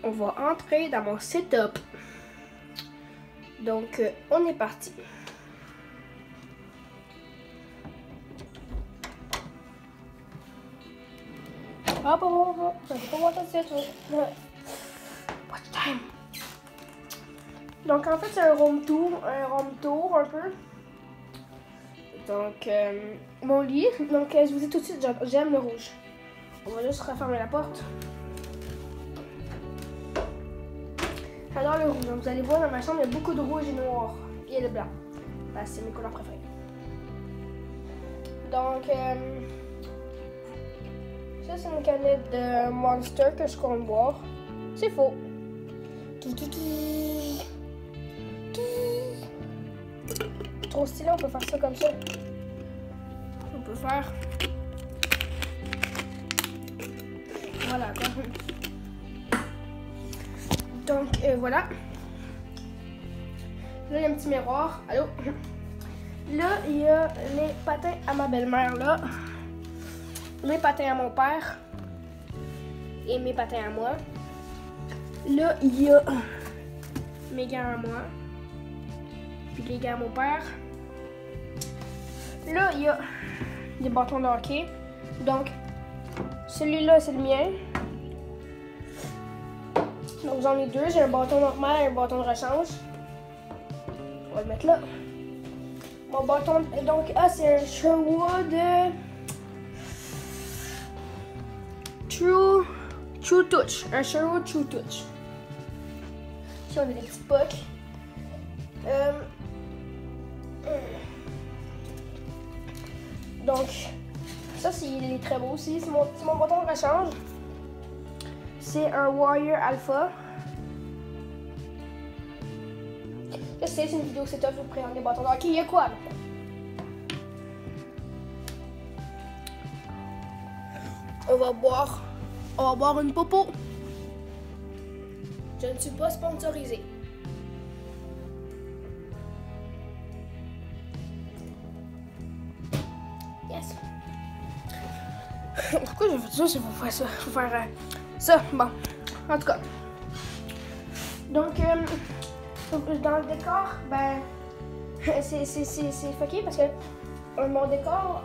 on va entrer dans mon setup. Donc, on est parti. Hop, hop, hop, je vais pas voir tout de suite. Watch time. Donc, en fait, c'est un room tour un peu. Donc, mon lit. Donc, je vous dis tout de suite, j'aime le rouge. On va juste refermer la porte. J'adore le rouge. Donc, vous allez voir dans ma chambre, il y a beaucoup de rouge et noir. Et le blanc. Ben, c'est mes couleurs préférées. Donc, ça, c'est une canette de Monster que je compte boire. C'est faux. Trop stylé, on peut faire ça comme ça. On peut faire... Voilà, quoi. Donc, voilà. Là, il y a un petit miroir. Allô? Là, il y a les patins à ma belle-mère, là. Mes patins à mon père. Et mes patins à moi. Là, il y a mes gants à moi. Puis les gants à mon père. Là, il y a des bâtons de hockey. Donc, celui-là, c'est le mien. Donc, j'en ai deux. J'ai un bâton normal et un bâton de rechange. On va le mettre là. Mon bâton... Donc, c'est un Sherwood... True Touch. Un Sherwood True Touch. Ici, on a des petits pucks. Donc, ça, il est très beau aussi. C'est mon bâton de rechange. C'est un Warrior Alpha. Je sais, c'est une vidéo setup, je vous présente des bâtons. Ok, il y a quoi là? On va boire une popo. Je ne suis pas sponsorisée. Yes. Pourquoi je fais ça? Je vais faire ça. Je vais faire ça. Bon. En tout cas. Donc, dans le décor, ben, c'est fucké parce que mon décor,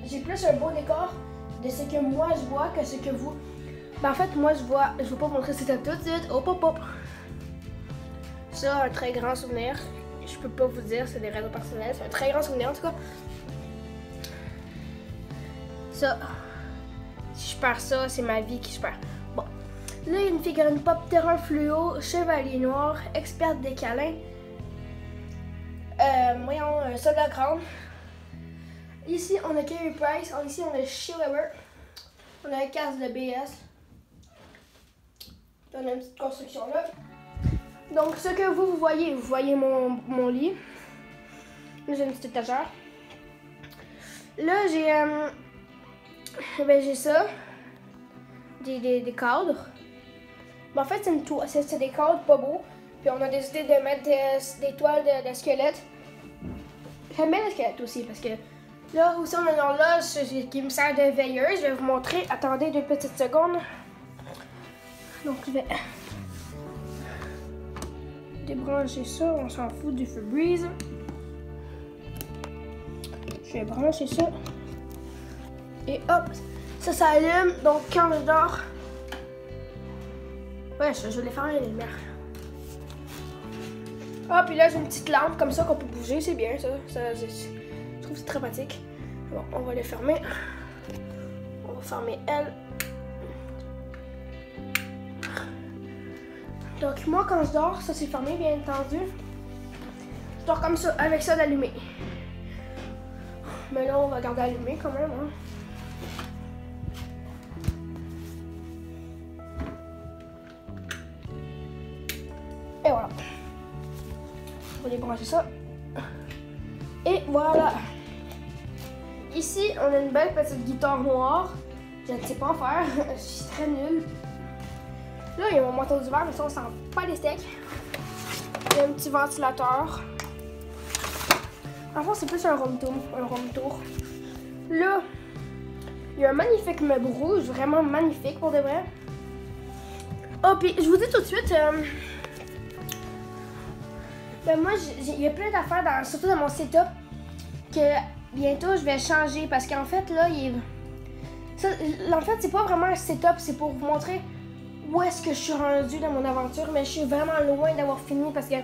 j'ai plus un beau décor de ce que moi je vois que ce que vous. Ben, en fait, moi je vais pas montrer ça tout de suite. Hop, hop, hop. Ça, un très grand souvenir. Je peux pas vous dire, c'est des raisons personnelles. C'est un très grand souvenir en tout cas. Ça, si je perds ça, c'est ma vie qui je perds. Bon. Là, il y a une figurine Pop Terrain Fluo, Chevalier Noir, Experte des câlins. Voyons, un soldat grande. Ici, on a Carey Price. Ici, on a Sheila. On a la case de BS. On a une petite construction là. Donc, ce que vous voyez mon lit. Là, j'ai une petite étagère. Là, j'ai ça. Des cadres. Mais en fait, c'est des cadres pas beaux. Puis on a décidé de mettre des toiles de squelettes. J'aime bien le squelette aussi parce que là aussi on a une horloge qui me sert de veilleuse. Je vais vous montrer. Attendez 2 petites secondes. Donc je vais débrancher ça. On s'en fout du Febreze. Je vais brancher ça. Et hop, ça s'allume. Donc quand je dors, ouais, je vais les faire les lumières. Ah, puis là j'ai une petite lampe comme ça qu'on peut bouger, c'est bien ça. Je trouve que c'est très pratique. Bon, on va les fermer. On va fermer elle. Donc moi quand je dors, ça c'est fermé bien entendu. Je dors comme ça, avec ça d'allumé. Mais là on va garder allumé quand même. Hein. Et voilà. On va débrancher ça. Et voilà. Ici, on a une belle petite guitare noire. Je ne sais pas en faire. Je suis très nulle. Là, il y a mon manteau d'hiver, mais ça, on sent pas les steaks. Il y a un petit ventilateur. En fait, c'est plus un room tour. Là, il y a un magnifique meuble rouge, vraiment magnifique pour de vrai. Oh, puis je vous dis tout de suite, ben moi, il y a plein d'affaires, surtout dans mon setup, que bientôt je vais changer parce qu'en fait, là, en fait, c'est pas vraiment un setup, c'est pour vous montrer où est-ce que je suis rendue dans mon aventure, mais je suis vraiment loin d'avoir fini parce que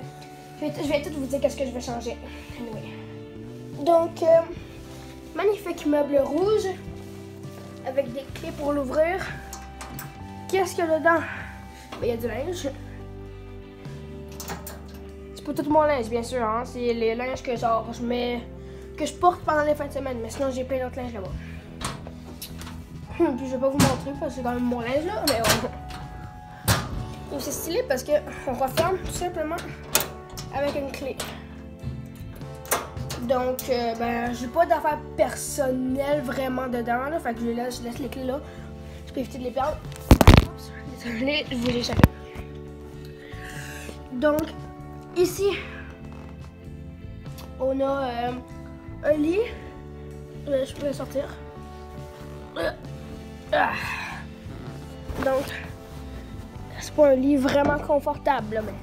je vais tout vous dire qu'est-ce que je vais changer. Anyway. Donc, magnifique meuble rouge avec des clés pour l'ouvrir. Qu'est-ce qu'il y a dedans? Ben, il y a du linge. C'est pas tout mon linge, bien sûr, hein. C'est les linges que genre que je porte pendant les fins de semaine, mais sinon j'ai plein d'autres linges là-bas. Puis je vais pas vous montrer parce que c'est quand même mon linge là, mais ouais. Et c'est stylé parce que on referme tout simplement avec une clé. Donc ben j'ai pas d'affaires personnelles vraiment dedans là, fait que je laisse les clés là. Je peux éviter de les perdre. Oups, désolé, je vous ai échappé. Donc ici on a un lit. Je peux le sortir. Donc, c'est pas un lit vraiment confortable, mais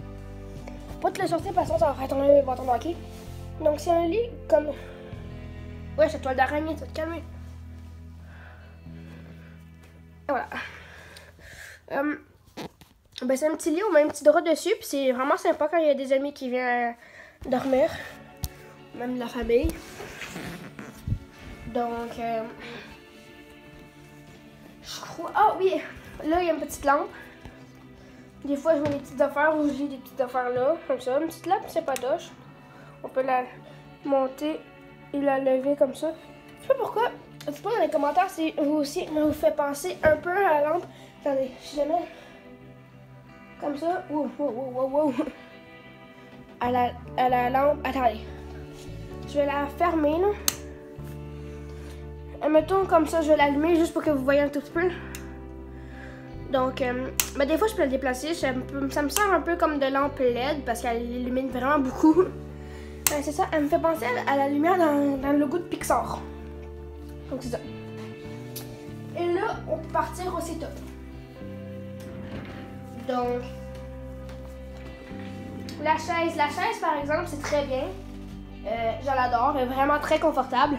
pas te le sortir parce que ça va faire tomber mes bâtons de hockey. Donc, c'est un lit comme. Ouais, cette toile d'araignée, tu vas te calmer. Et voilà. Ben, c'est un petit lit, on met un petit drap dessus, puis c'est vraiment sympa quand il y a des amis qui viennent dormir, même de la famille. Donc, je crois. Ah oui, là il y a une petite lampe. Des fois je mets des petites affaires ou j'ai des petites affaires là, comme ça. Une petite lampe sympatoche. On peut la monter et la lever comme ça. Je sais pas pourquoi. Dites-moi dans les commentaires si vous aussi vous fait penser un peu à la lampe. Attendez, si je la mets comme ça. Wow, wow, wow, wow. À la lampe. Attendez. Je vais la fermer là. Mettons comme ça, je vais l'allumer juste pour que vous voyez un tout petit peu. Donc, ben des fois je peux la déplacer. Ça me sert un peu comme de lampe LED parce qu'elle illumine vraiment beaucoup. C'est ça, elle me fait penser à la lumière dans le logo de Pixar. Donc c'est ça. Et là, on peut partir au setup. Donc, la chaise par exemple, c'est très bien. Je l'adore, elle est vraiment très confortable.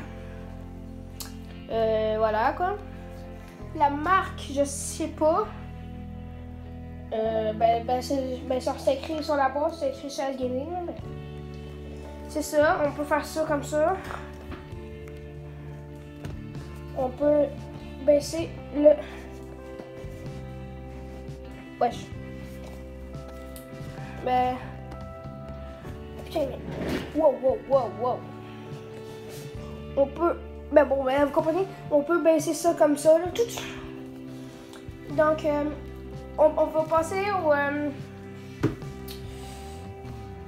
Voilà quoi. La marque, je sais pas. C'est écrit sur la boîte, c'est écrit chaise gaming. C'est ça, on peut faire ça comme ça. On peut baisser le. Wesh. Ben. Putain, mais. Wow. On peut. Ben bon, ben, vous comprenez? On peut baisser ça comme ça, là. Donc, on va passer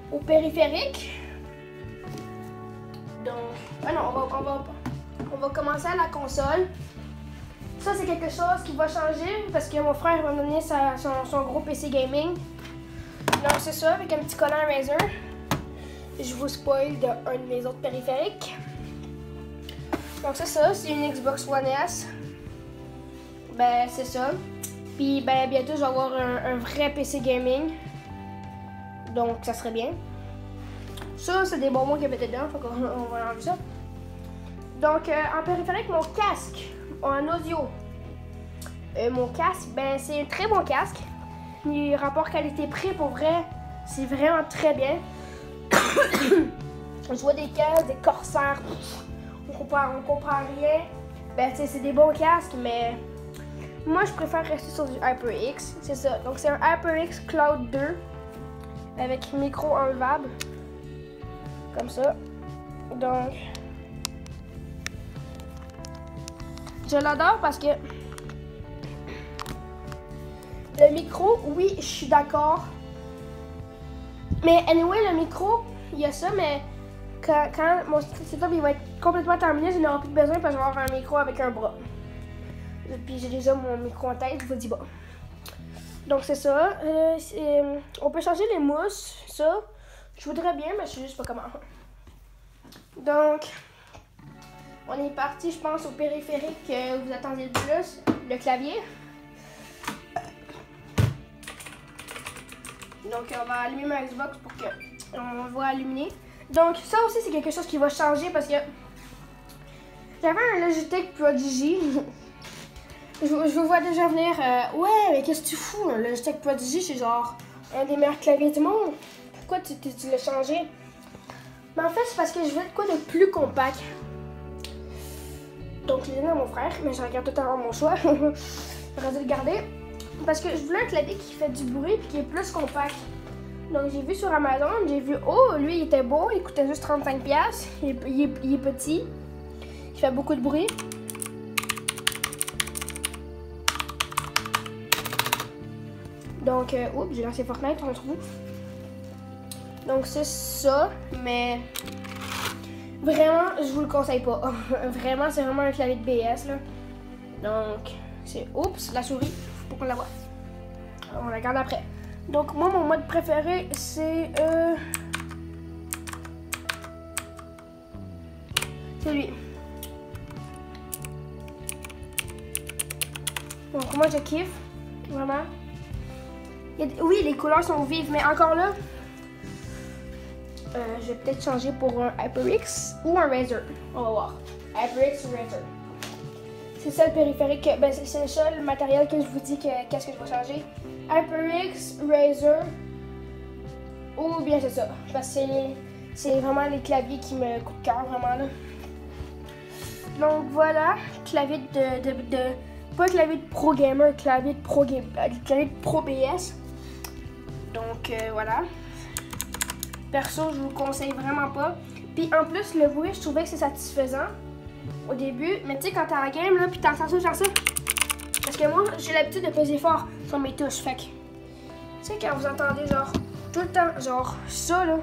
au périphérique. Donc, ah non, on va commencer à la console. Ça, c'est quelque chose qui va changer parce que mon frère va me donner son gros PC gaming. Donc, c'est ça, avec un petit collant Razer. Je vous spoil d'un de mes autres périphériques. Donc c'est ça, c'est une Xbox One S. Ben c'est ça. Puis ben bientôt je vais avoir un vrai PC gaming. Donc ça serait bien. Ça c'est des bonbons qu'il y avait dedans, faut qu'on va enlever ça. Donc en périphérique, mon casque en audio. Mon casque, ben c'est un très bon casque. Le rapport qualité-prix pour vrai, c'est vraiment très bien. Je vois des casques, des Corsair. On comprend rien. Ben, tu sais, c'est des bons casques, mais moi, je préfère rester sur du HyperX. C'est ça. Donc, c'est un HyperX Cloud 2 avec micro enlevable. Comme ça. Donc, je l'adore parce que le micro, oui, je suis d'accord. Mais anyway, le micro, il y a ça, mais quand mon setup il va être complètement terminé, je n'aurai plus de besoin parce que je vais avoir un micro avec un bras. Puis j'ai déjà mon micro en tête, je vous dis pas. Donc c'est ça. On peut changer les mousses, ça. Je voudrais bien, mais je sais juste pas comment. Donc, on est parti, je pense, au périphérique que vous attendiez le plus, le clavier. Donc on va allumer ma Xbox pour qu'on voit illuminer. Donc ça aussi c'est quelque chose qui va changer parce que j'avais un Logitech Prodigy. je vous vois déjà venir. Ouais, mais qu'est-ce que tu fous? Un Logitech Prodigy, c'est genre un des meilleurs claviers du monde. Pourquoi tu l'as changé? Mais en fait, c'est parce que je veux de quoi de plus compact. Donc, je l'ai donné à mon frère, mais je regarde totalement mon choix. J'aurais dû le garder. Parce que je voulais un clavier qui fait du bruit et qui est plus compact. Donc, j'ai vu sur Amazon, j'ai vu, oh, lui, il était beau, il coûtait juste 35$. Il est petit. Il fait beaucoup de bruit. Donc, oups, j'ai lancé Fortnite, on se retrouve. Donc, c'est ça, mais vraiment, je vous le conseille pas. Vraiment, c'est vraiment un clavier de BS, là. Donc, c'est, oups, la souris, faut pas qu'on la voit. On la regarde après. Donc, moi, mon mode préféré, c'est lui. Donc, moi, je kiffe, vraiment. Oui, les couleurs sont vives, mais encore là, je vais peut-être changer pour un HyperX ou un Razer. On va voir. HyperX ou Razer. C'est ça le périphérique, ben c'est le seul matériel que je vous dis qu'est-ce que je vais changer. HyperX, Razer, ou bien c'est ça. Parce que c'est vraiment les claviers qui me coûtent de cœur, vraiment là. Donc voilà, clavier pas clavier de pro gamer, clavier de pro BS. Donc voilà. Perso, je vous le conseille vraiment pas. Puis en plus, le bruit, je trouvais que c'est satisfaisant au début. Mais tu sais, quand t'es en game, là, puis t'entends ça, genre ça. Parce que moi, j'ai l'habitude de peser fort sur mes touches. Fait que, tu sais, quand vous entendez genre tout le temps, genre ça, là.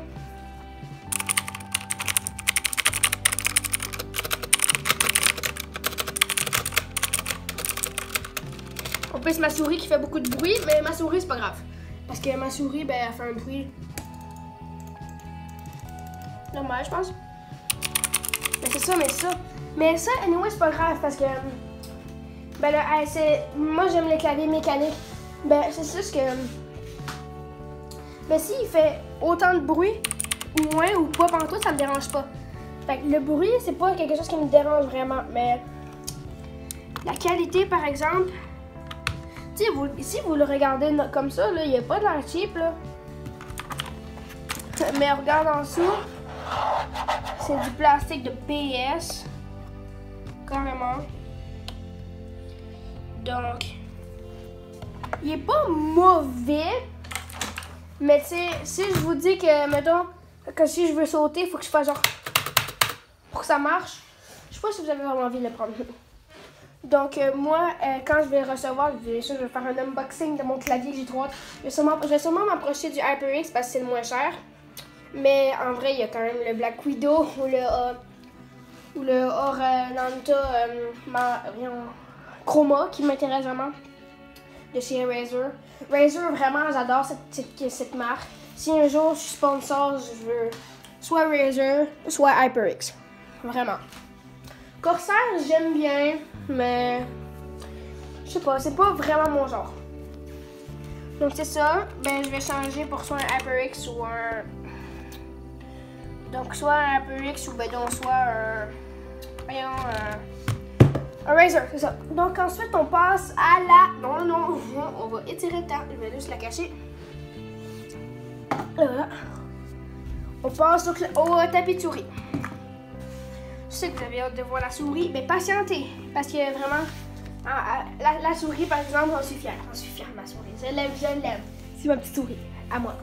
En plus, ma souris qui fait beaucoup de bruit, mais ma souris, c'est pas grave. Parce que ma souris, ben, elle fait un bruit normal, je pense. Mais c'est ça, mais ça, anyway, c'est pas grave parce que, ben là, moi, j'aime les claviers mécaniques. Ben, c'est juste que, ben, s'il fait autant de bruit, ou moins, ou pas pantoute, ça me dérange pas. Fait que le bruit, c'est pas quelque chose qui me dérange vraiment, mais la qualité, par exemple, si vous le regardez comme ça, là, il n'y a pas de l'air cheap, là. Mais regarde en dessous, c'est du plastique de PS. Carrément. Donc, il est pas mauvais. Mais tu sais, si je vous dis que, mettons, que si je veux sauter, il faut que je fasse genre pour que ça marche. Je sais pas si vous avez vraiment envie de le prendre. Donc, moi, quand je vais le recevoir, je vais faire un unboxing de mon clavier que j'ai trop hâte. Je vais sûrement m'approcher du HyperX parce que c'est le moins cher. Mais en vrai, il y a quand même le Black Widow ou le Orlanta Chroma qui m'intéresse vraiment de chez Razer. Razer, vraiment, j'adore cette marque. Si un jour je suis sponsor, je veux soit Razer, soit HyperX. Vraiment. Corsair, j'aime bien, mais je sais pas, c'est pas vraiment mon genre. Donc c'est ça, ben je vais changer pour soit un HyperX ou un... Donc soit un HyperX ou ben donc soit un... Voyons, un Razer, c'est ça. Donc ensuite on passe à la... Non, on va étirer le temps, je vais juste la cacher. Voilà. On passe au tapis de souris. Je sais que vous avez hâte de voir la souris, mais patientez, parce que vraiment, la souris par exemple, j'en suis fière de ma souris, je l'aime, c'est ma petite souris, à moi.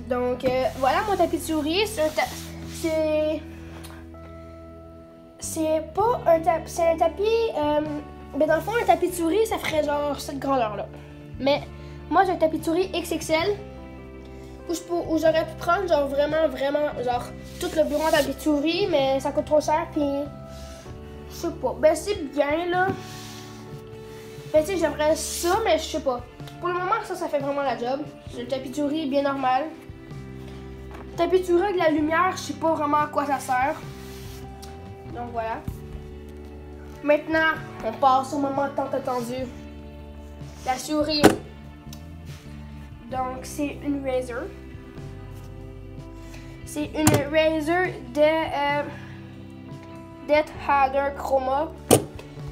Donc voilà mon tapis de souris, c'est pas un tapis, c'est un tapis, mais dans le fond un tapis de souris ça ferait genre cette grandeur là. Mais moi j'ai un tapis de souris XXL. Où j'aurais pu prendre genre vraiment genre tout le bureau en tapis de souris, mais ça coûte trop cher puis je sais pas. Ben c'est bien là. Ben tu sais j'aimerais ça mais je sais pas. Pour le moment ça fait vraiment la job. Le tapis de souris est bien normal. Le tapis de souris avec de la lumière, je sais pas vraiment à quoi ça sert. Donc voilà. Maintenant, on passe au moment tant attendu. La souris. Donc, c'est une Razer. C'est une Razer de Death Adder Chroma.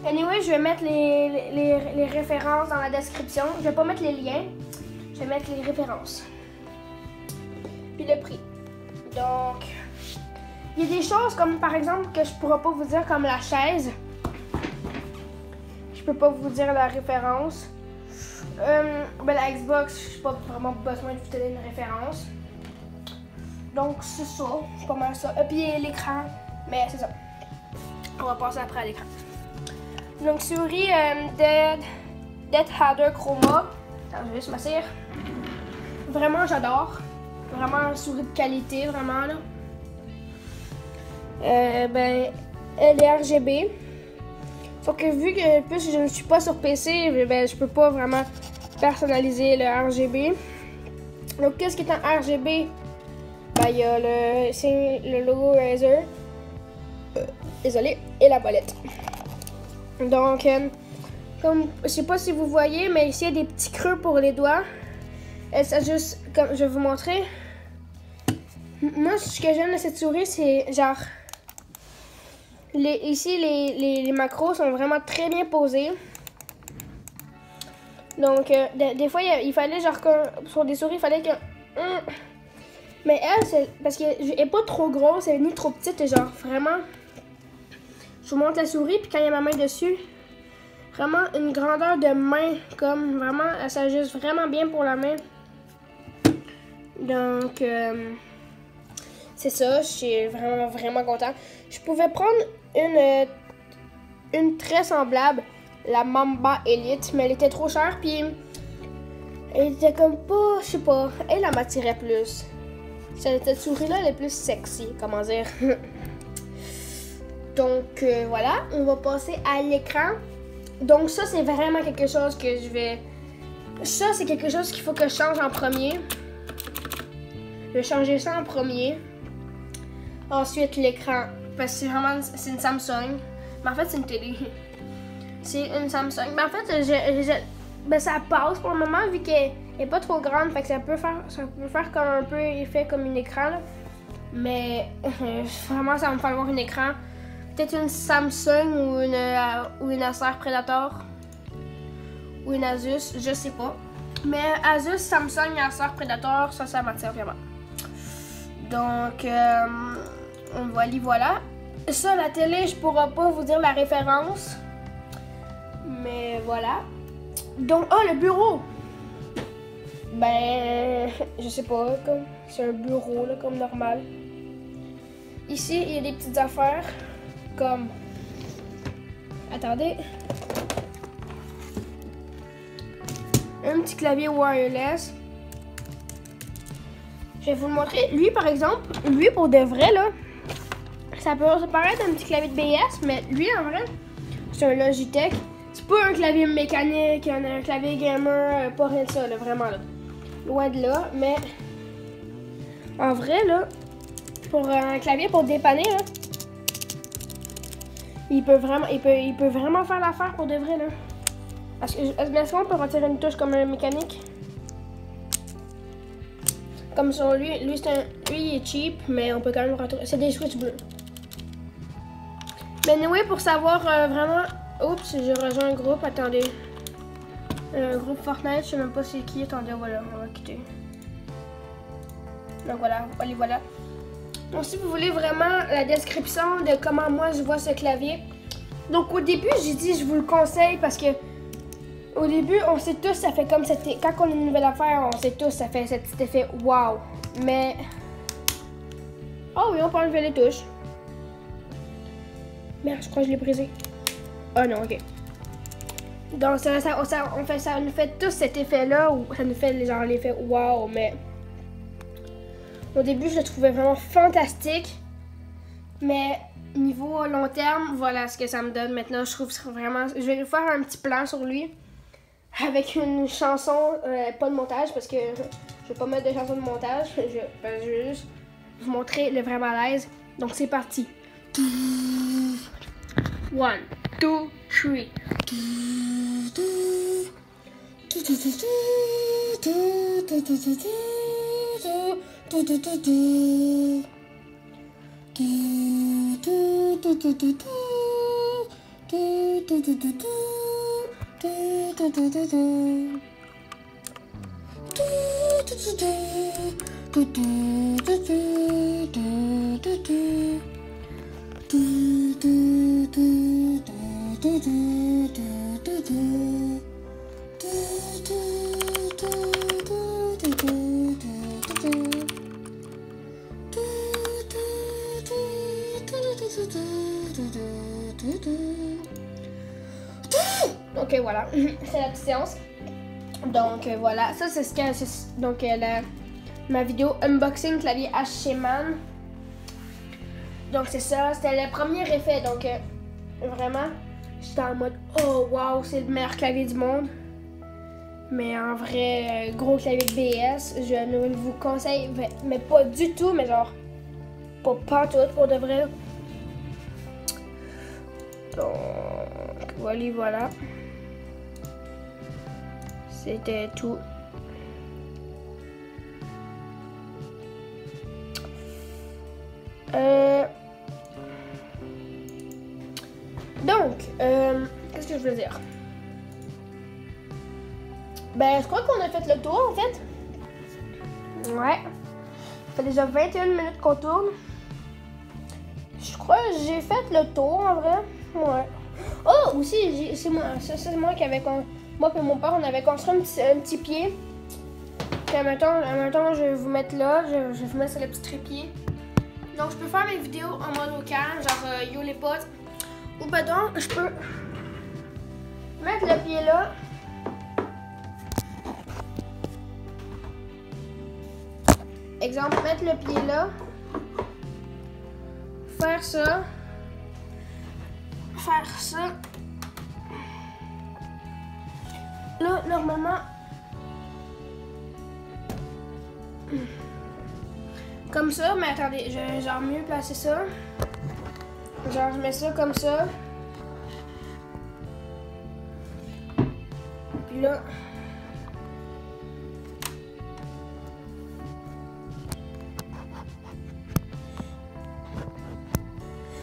Anyway, je vais mettre les références dans la description. Je vais pas mettre les liens. Je vais mettre les références. Puis le prix. Donc, il y a des choses comme par exemple que je pourrais pas vous dire, comme la chaise. Je peux pas vous dire la référence. Ben, la Xbox, j'ai pas vraiment besoin de vous donner une référence. Donc c'est ça, c'est pas mal ça. Et puis l'écran, mais c'est ça. On va passer après à l'écran. Donc souris Death Adder Chroma. Attends, je vais juste m'asseoir. Vraiment j'adore. Vraiment souris de qualité, vraiment là. Ben, elle est RGB. Sauf que vu que plus je ne suis pas sur PC, ben, je peux pas vraiment personnaliser le RGB. Donc qu'est-ce qui est en RGB? Ben, il y a le logo Razer. Désolé, et la bolette. Donc, comme je sais pas si vous voyez, mais ici il y a des petits creux pour les doigts. Elle s'ajuste comme je vais vous montrer. Moi, ce que j'aime de cette souris, c'est genre ici les macros sont vraiment très bien posés. Donc, des fois, il fallait genre sur des souris, il fallait que mais elle, c'est parce qu'elle est pas trop grosse, elle est ni trop petite, genre vraiment. Je vous montre la souris, puis quand il y a ma main dessus, vraiment une grandeur de main, comme vraiment, elle s'ajuste vraiment bien pour la main. Donc, c'est ça, je suis vraiment contente. Je pouvais prendre une très semblable, la Mamba Elite, mais elle était trop chère, puis elle était comme pas, je sais pas, elle m'attirait plus. Cette souris-là, elle est plus sexy, comment dire. Donc, voilà, on va passer à l'écran. Donc, ça, c'est vraiment quelque chose que je vais... Ça, c'est quelque chose qu'il faut que je change en premier. Je vais changer ça en premier. Ensuite, l'écran. Parce que c'est une Samsung. Mais en fait, c'est une télé. C'est une Samsung. Mais en fait, ben, ça passe pour le moment, vu qu'elle n'est pas trop grande. Fait que ça peut faire comme un peu effet comme un écran. Là. Mais vraiment, ça va me falloir un écran. Peut-être une Samsung ou une Acer Predator. Ou une Asus, je sais pas. Mais Asus, Samsung et Acer Predator, ça m'attire vraiment. Donc, voilà. Ça, la télé, je pourrais pas vous dire la référence. Mais voilà. Donc, le bureau. Ben, je sais pas, c'est un bureau, là, comme normal. Ici, il y a des petites affaires, comme... Attendez. Un petit clavier wireless. Je vais vous le montrer. Lui, par exemple, lui, pour de vrai, là, ça peut paraître un petit clavier de BS, mais lui, en vrai, c'est un Logitech. C'est pas un clavier mécanique, un clavier gamer, pas rien de ça, là, vraiment, là. Loin de là, mais en vrai, là, pour un clavier pour dépanner, là, il peut vraiment faire l'affaire pour de vrai, là. Est-ce qu'on peut retirer une touche comme un mécanique? Comme sur lui, lui il est cheap, mais on peut quand même retirer. C'est des switches bleus. Mais anyway, pour savoir vraiment... Oups, j'ai rejoint un groupe, attendez. Un groupe Fortnite, je sais même pas c'est qui. Attendez, voilà, on va quitter. Donc voilà, voilà. Donc si vous voulez vraiment la description de comment moi je vois ce clavier. Donc au début, j'ai dit je vous le conseille parce que au début, on sait tous, ça fait comme c'était. Quand on a une nouvelle affaire, on sait tous, ça fait cet petit effet wow. Mais. Oh oui, on peut enlever les touches. Merde, je crois que je l'ai brisé. Oh non, ok. Donc ça nous fait tous cet effet-là, ou ça nous fait genre l'effet wow, mais. Au début, je le trouvais vraiment fantastique. Mais niveau long terme, voilà ce que ça me donne. Maintenant, je trouve ça vraiment. Je vais faire un petit plan sur lui. Avec une chanson, pas de montage, parce que je vais pas mettre de chanson de montage. Je vais juste vous montrer le vrai malaise. Donc c'est parti. 1, 2, 3. Donc voilà, c'est la petite séance. Donc voilà, ça c'est ce que donc ma vidéo unboxing clavier HCman. Donc c'est ça, c'était le premier effet. Donc vraiment, j'étais en mode oh wow, c'est le meilleur clavier du monde. Mais en vrai, gros clavier de BS, je ne vous conseille, mais pas du tout, mais genre pas tout pour de vrai. Donc voilà. C'était tout. Donc, qu'est-ce que je veux dire? Ben, je crois qu'on a fait le tour, en fait. Ouais. Ça fait déjà 21 minutes qu'on tourne. Je crois que j'ai fait le tour, en vrai. Ouais. Oh, aussi, c'est moi qui avait... Moi et mon père, on avait construit un petit pied. Puis, maintenant, je vais vous mettre là. Je vais vous mettre sur le petit trépied. Donc, je peux faire mes vidéos en mode au calme, genre yo les potes. Ou ben donc, je peux mettre le pied là. Exemple, mettre le pied là. Faire ça. Faire ça. Là, normalement, comme ça, mais attendez, je vais genre mieux placer ça. Genre, je mets ça comme ça. Puis là,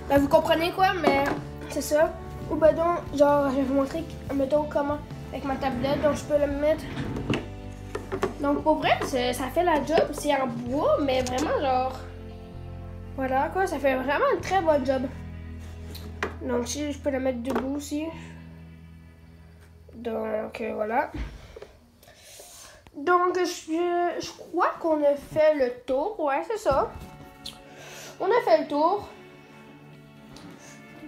ben, vous comprenez quoi, mais c'est ça. Ou ben donc, genre, je vais vous montrer, mettons, comment, avec ma tablette, donc je peux le mettre. Donc pour vrai, ça fait la job, c'est en bois, mais vraiment genre, voilà quoi, ça fait vraiment un très bon job. Donc si je peux le mettre debout aussi. Donc voilà. Donc je crois qu'on a fait le tour, ouais c'est ça. On a fait le tour.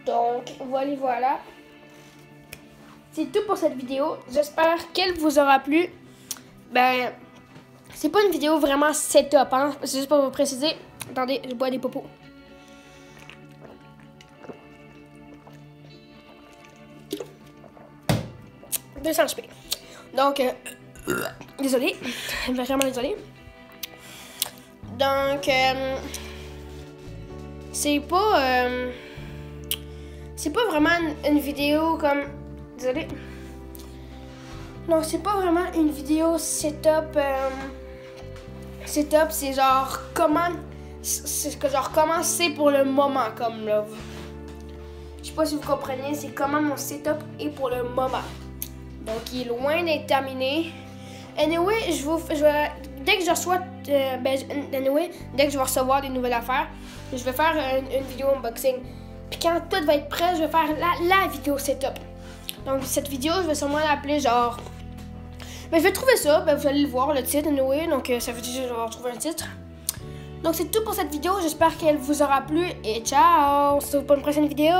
Donc voilà. C'est tout pour cette vidéo. J'espère qu'elle vous aura plu. Ben, c'est pas une vidéo vraiment setup, hein. C'est juste pour vous préciser. Attendez, je bois des popos. De HP. Donc, désolé. Vraiment désolé. Donc, c'est pas vraiment une vidéo comme... Désolé. Non, c'est pas vraiment une vidéo setup. Setup, c'est genre comment... comment c'est pour le moment, comme là. Je sais pas si vous comprenez, c'est comment mon setup est pour le moment. Donc, il est loin d'être terminé. Anyway, dès que je reçois... dès que je vais recevoir des nouvelles affaires, je vais faire une vidéo unboxing. Puis quand tout va être prêt, je vais faire la vidéo setup. Donc, cette vidéo, je vais sûrement l'appeler genre... Ben, je vais trouver ça, ben, vous allez le voir, le titre, anyway. Donc, ça veut dire que je vais retrouver un titre. Donc, c'est tout pour cette vidéo. J'espère qu'elle vous aura plu. Et ciao! On se retrouve pour une prochaine vidéo!